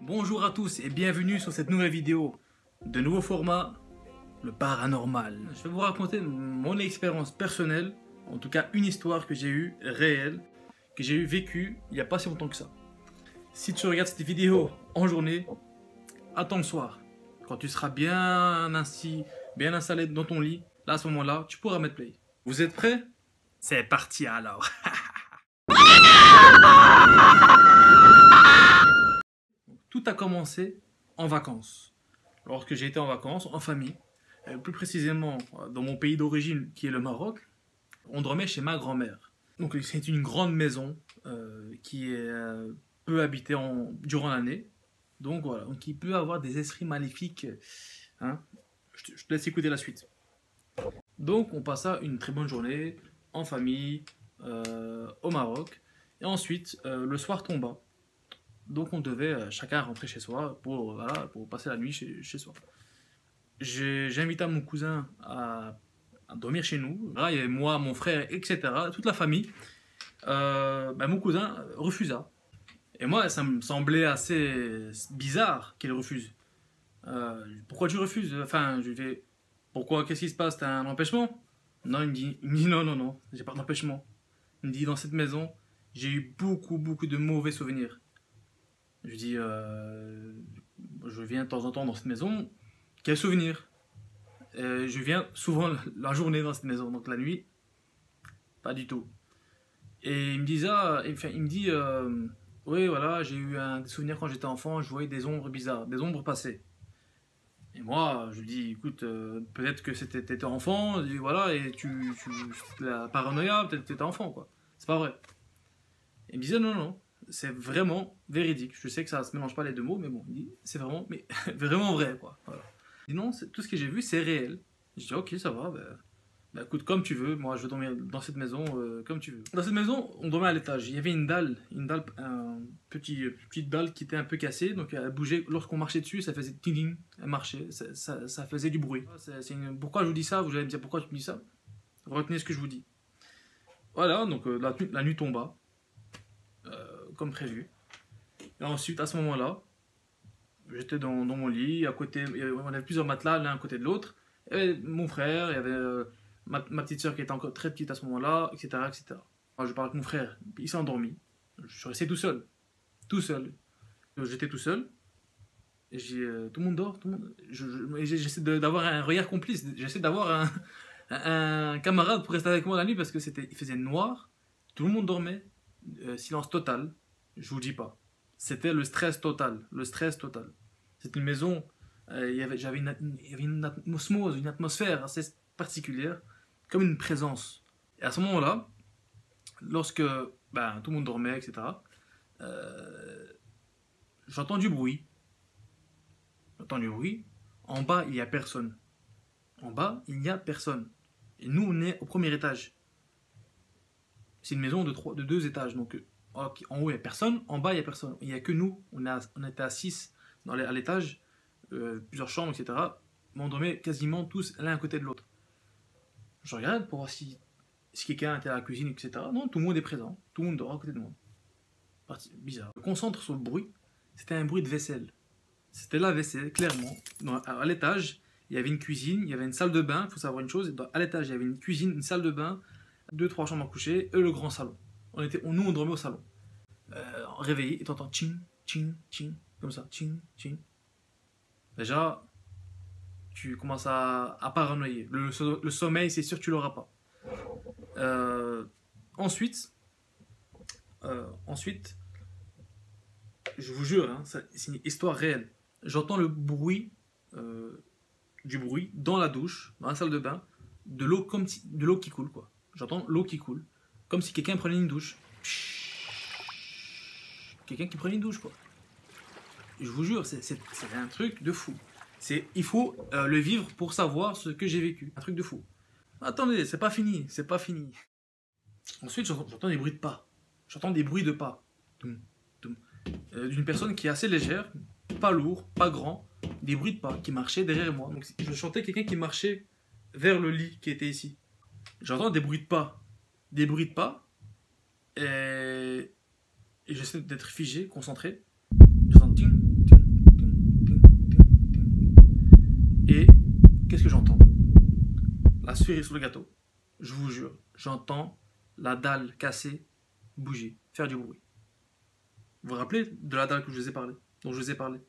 Bonjour à tous et bienvenue sur cette nouvelle vidéo de nouveau format, le paranormal. Je vais vous raconter mon expérience personnelle, en tout cas une histoire que j'ai eue, réelle, que j'ai vécue il n'y a pas si longtemps que ça. Si tu regardes cette vidéo en journée, attends le soir, quand tu seras bien assis, bien installé dans ton lit, là à ce moment-là, tu pourras mettre play. Vous êtes prêts? C'est parti alors. Tout a commencé en vacances. Lorsque j'ai été en vacances, en famille, plus précisément dans mon pays d'origine qui est le Maroc, on dormait chez ma grand-mère. Donc c'est une grande maison qui est peu habitée durant l'année. Donc voilà, donc il peut avoir des esprits maléfiques. Hein. Je te laisse écouter la suite. Donc on passa une très bonne journée en famille au Maroc. Et ensuite, le soir tomba. Donc on devait chacun rentrer chez soi pour passer la nuit chez soi. J'ai invité mon cousin à dormir chez nous. Là, il y avait moi, mon frère, etc. Toute la famille. Mon cousin refusa. Et moi, ça me semblait assez bizarre qu'il refuse. Pourquoi tu refuses? Enfin, je lui fais, pourquoi? Qu'est-ce qui se passe? T'as un empêchement? Non, il me dit non, j'ai pas d'empêchement. Il me dit, dans cette maison, j'ai eu beaucoup de mauvais souvenirs. Je lui dis, je viens de temps en temps dans cette maison, quel souvenir? Je viens souvent la journée dans cette maison, donc la nuit, pas du tout. Et il me dit ça, enfin, il me dit, oui voilà, j'ai eu des souvenirs quand j'étais enfant, je voyais des ombres bizarres, des ombres passer. Et moi, je lui dis, écoute, peut-être que t'étais enfant, et voilà, et la paranoïa, peut-être que t'étais enfant, quoi. C'est pas vrai. Il me disait, non. C'est vraiment véridique. Je sais que ça se mélange pas les deux mots, mais bon, c'est vraiment, mais vraiment vrai, quoi. Voilà. Il dit non, tout ce que j'ai vu, c'est réel. Je dis ok, ça va, écoute, comme tu veux, moi je vais dormir dans cette maison comme tu veux. Dans cette maison, on dormait à l'étage. Il y avait une dalle, petite dalle qui était un peu cassée, donc elle bougeait. Lorsqu'on marchait dessus, ça faisait ting, elle marchait, ça faisait du bruit. Pourquoi je vous dis ça? Vous allez me dire pourquoi tu me dis ça? Retenez ce que je vous dis. Voilà, donc la nuit tomba. Comme prévu. Et ensuite, à ce moment-là, j'étais dans mon lit, à côté, on avait plusieurs matelas l'un à côté de l'autre. Il y avait mon frère, il y avait ma petite soeur qui était encore très petite à ce moment-là, etc. Moi, je parle avec mon frère, il s'est endormi. Je suis resté tout seul. J'étais tout seul. Et tout le monde dort, tout le monde. J'essaie d'avoir un regard complice, j'essaie d'avoir un camarade pour rester avec moi la nuit parce que il faisait noir, tout le monde dormait, silence total. Je vous dis pas. C'était le stress total. C'était une maison, il y avait une osmose, une atmosphère assez particulière, comme une présence. Et à ce moment-là, lorsque tout le monde dormait, etc., j'entends du bruit. En bas, il n'y a personne. Et nous, on est au premier étage. C'est une maison de 2 étages, donc en haut il n'y a personne, en bas il n'y a personne. Il n'y a que nous, on était à 6 à l'étage, plusieurs chambres, etc. Mais on dormait quasiment tous l'un à côté de l'autre. Je regarde pour voir si quelqu'un était à la cuisine, etc. Non, tout le monde est présent, tout le monde dort à côté de moi. Bizarre. Je me concentre sur le bruit, c'était un bruit de vaisselle. C'était la vaisselle, clairement. À l'étage, il y avait une cuisine, il y avait une salle de bain, il faut savoir une chose, à l'étage il y avait une cuisine, une salle de bain, 2-3 chambres à coucher et le grand salon. Nous, on dormait au salon. Réveillé, et t'entends tching, comme ça, tching. Déjà, tu commences à paranoïer. Le sommeil, c'est sûr que tu l'auras pas. Ensuite, je vous jure, hein, c'est une histoire réelle. J'entends le bruit, du bruit dans la douche, dans la salle de bain, de l'eau qui coule, quoi. J'entends l'eau qui coule, comme si quelqu'un prenait une douche. Quelqu'un qui prenait une douche, quoi. Je vous jure, c'est un truc de fou. Il faut le vivre pour savoir ce que j'ai vécu. Un truc de fou. Attendez, c'est pas fini. Ensuite, j'entends des bruits de pas. D'une personne qui est assez légère, pas lourd, pas grand, des bruits de pas qui marchaient derrière moi. Donc je chantais quelqu'un qui marchait vers le lit qui était ici. J'entends des bruits de pas, et j'essaie d'être figé, concentré. J'entends ting, ting, Et qu'est-ce que j'entends? La cerise sur le gâteau. Je vous jure, j'entends la dalle cassée, bouger, faire du bruit. Vous vous rappelez de la dalle que je vous ai parlé, dont je vous ai parlé?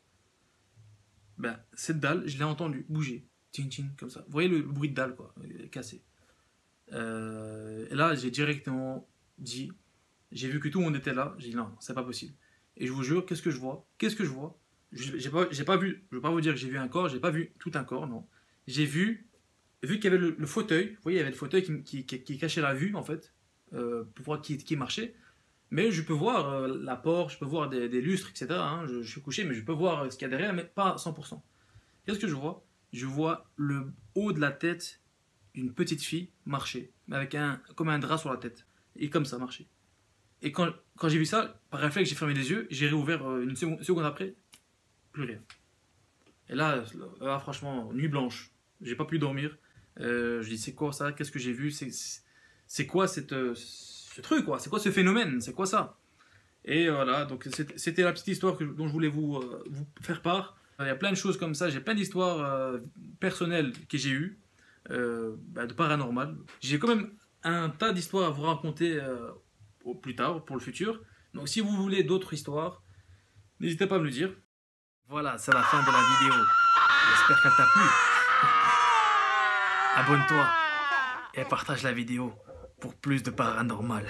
Ben, cette dalle, je l'ai entendue bouger. Ting, ting, comme ça. Vous voyez le bruit de dalle, quoi, cassé. Et là, j'ai directement dit, j'ai vu que tout le monde était là, j'ai dit non, c'est pas possible. Et je vous jure, qu'est-ce que je vois? Qu'est-ce que je vois? J'ai pas vu, je veux pas vous dire que j'ai vu un corps, j'ai pas vu tout un corps, non. J'ai vu qu'il y avait le fauteuil, vous voyez, il y avait le fauteuil qui cachait la vue, en fait, pour voir qui marchait. Mais je peux voir la porte, je peux voir des lustres, etc. Hein, je suis couché, mais je peux voir ce qu'il y a derrière, mais pas à 100%. Qu'est-ce que je vois? Je vois le haut de la tête d'une petite fille marcher, avec comme un drap sur la tête. Et comme ça, marcher. Et quand j'ai vu ça, par réflexe, j'ai fermé les yeux, j'ai réouvert une seconde après, plus rien. Et là, franchement, nuit blanche. J'ai pas pu dormir. Je dis, c'est quoi ça? Qu'est-ce que j'ai vu? C'est quoi ce truc, quoi? C'est quoi ce phénomène? C'est quoi ça? Et voilà, donc c'était la petite histoire dont je voulais vous faire part. Il y a plein de choses comme ça, j'ai plein d'histoires personnelles que j'ai eues, de paranormal. J'ai quand même un tas d'histoires à vous raconter plus tard, pour le futur. Donc si vous voulez d'autres histoires, n'hésitez pas à me le dire. Voilà, c'est la fin de la vidéo. J'espère qu'elle t'a plu. Abonne-toi et partage la vidéo pour plus de paranormal.